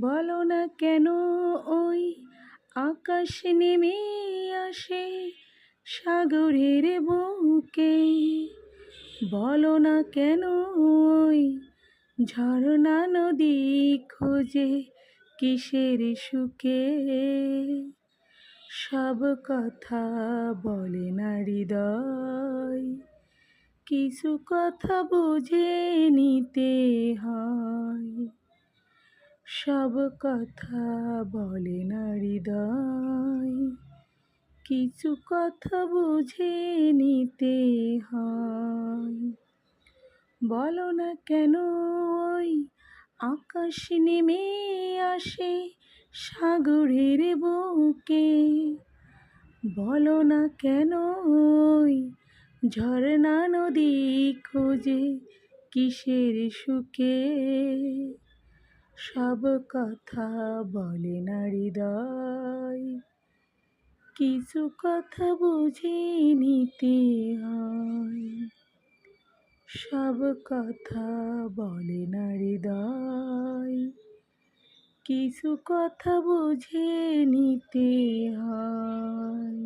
বলো না কেন ওই আকাশ নেমে আসে সাগরের বুকে। বলো না কেন ওই ঝর্ণা নদী খোঁজে কিসের সুখে। সব কথা বলে না হৃদয়, কিছু কথা বুঝে নিতে হয়। সব কথা বলে না হৃদয়, কিছু কথা বুঝে নিতে হয়। বলো না কেন ওই আকাশ নেমে আসে সাগরের বুকে। বলো না কেন ওই ঝর্ণা নদী খোঁজে কিসের সুখে। সব কথা বলে না হৃদয়, কিছু কথা বুঝে নিতে হয়। সব কথা বলে না হৃদয়, কিছু কথা বুঝে নিতে হয়।